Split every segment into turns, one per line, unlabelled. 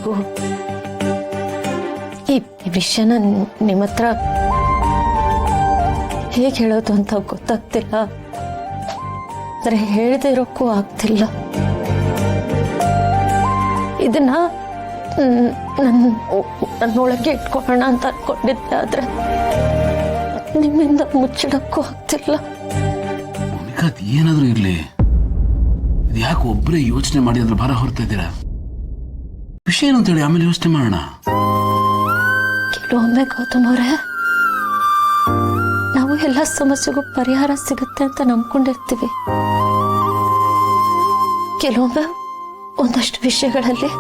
ನನಗೂ ಈ ವಿಷಯನ ನಿಮ್ಮ ಹತ್ರ ಹೇಗೆ ಹೇಳೋದು ಅಂತ ಗೊತ್ತಾಗ್ತಿಲ್ಲ. ಆದರೆ ಹೇಳದೇ ಇರೋಕ್ಕೂ ಆಗ್ತಿಲ್ಲ. ಇದನ್ನ ನನ್ನೊಳಗೆ ಇಟ್ಕೊಳ್ಳೋಣ ಅಂತ ಅನ್ಕೊಂಡಿದ್ದೆ, ಆದ್ರೆ ನಿಮ್ಮಿಂದ ಮುಚ್ಚಿಡಕ್ಕೂ ಆಗ್ತಿಲ್ಲ.
ಏನಾದ್ರೂ ಇರ್ಲಿ, ಇದು ಯಾಕೆ ಒಬ್ಬರೇ ಯೋಚನೆ ಮಾಡಿ ಅದ್ರ ಭಾರ ಹೊರ್ತಾ ಇದ್ದೀರಾ? ವಿಷಯ ಏನು ಅಂತೇಳಿ ಆಮೇಲೆ ಯೋಚನೆ ಮಾಡೋಣ.
ಕೆಲವೊಮ್ಮೆ ಗೌತಮ್ ಅವರೇ, ನಾವು ಎಲ್ಲ ಸಮಸ್ಯೆಗೂ ಪರಿಹಾರ ಸಿಗುತ್ತೆ ಅಂತ ನಂಬ್ಕೊಂಡಿರ್ತೀವಿ. ಕೆಲವೊಮ್ಮೆ ಒಂದಷ್ಟು ವಿಷಯಗಳಲ್ಲಿ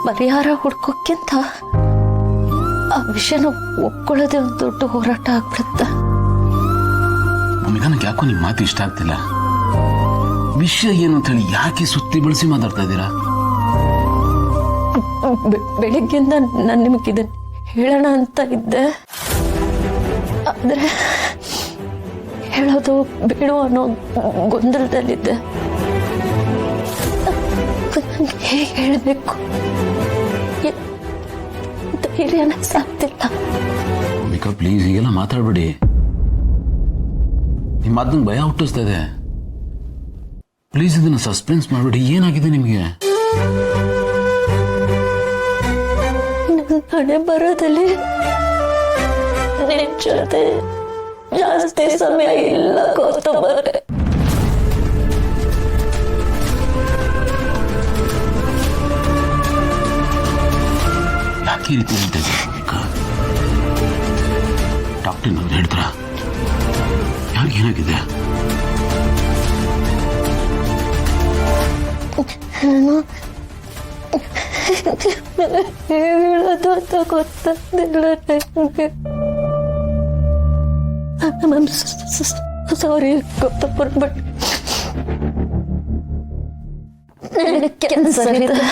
ಪರಿಹಾರ ಹುಡ್ಕೋಕ್ಕಿಂತ ಆ ವಿಷಯನ ಒಪ್ಕೊಳ್ಳೋದೇ ಒಂದು ದೊಡ್ಡ ಹೋರಾಟ ಆಗ್ಬಿಡುತ್ತೆ.
ನನಗೆ ಯಾಕೋ ನಿಮ್ಮ ಮಾತು ಇಷ್ಟ ಆಗ್ತಿಲ್ಲ. ವಿಷಯ ಏನು ಅಂತ ಹೇಳಿ ಯಾಕೆ ಸುತ್ತಿ ಬಳಸಿ ಮಾತಾಡ್ತಾ ಇದ್ದೀರಾ?
ಬೆಳಿಗ್ಗೆಯಿಂದ ನಾನು ನಿಮಗಿದ ಹೇಳೋಣ ಅಂತ ಇದ್ದೆ, ಆದ್ರೆ ಹೇಳೋದು ಬೇಡ ಅನ್ನೋ ಗೊಂದಲದಲ್ಲಿದ್ದೆ. ಹೇಗೆ ಹೇಳಬೇಕು, ಧೈರ್ಯನ ಸಾಕ್ತಿಲ್ಲ.
ಪ್ಲೀಸ್ ಈಗೆಲ್ಲ ಮಾತಾಡ್ಬೇಡಿ. ನಿಮ್ಮ ಅದನ್ನ ಭಯ ಹುಟ್ಟಿಸ್ತಾ ಇದೆ. ಪ್ಲೀಸ್ ಇದನ್ನ ಸಸ್ಪೆನ್ಸ್ ಮಾಡಬೇಡಿ. ಏನಾಗಿದೆ ನಿಮಗೆ?
ನನ್ನ ಹಣೆ ಬರೋದಲ್ಲಿ ನಿನ್ನ ಜೊತೆ ಜಾಸ್ತಿ ಸಮಯ ಇಲ್ಲ ಗೌತಮ್ ಅವರೇ.
ಯಾಕೆ ಈ ರೀತಿ ಹೇಳ್ತಾ ಇದ್ದೀರಾ? ಡಾಕ್ಟರ್ನವ್ರು ಹೇಳ್ತಾರ ಯಾರಿಗೇನಾಗಿದೆ?
ನಾನು ಹೇಳೋದು ಅಂತ ಗೊತ್ತಾಗ್ತಿಲ್ಲ ನನಗೆ. ಸಾರಿ ಗೌತಮ್, ಬಟ್ ನನಗೆ ಕ್ಯಾನ್ಸರ್ ಇದೆ.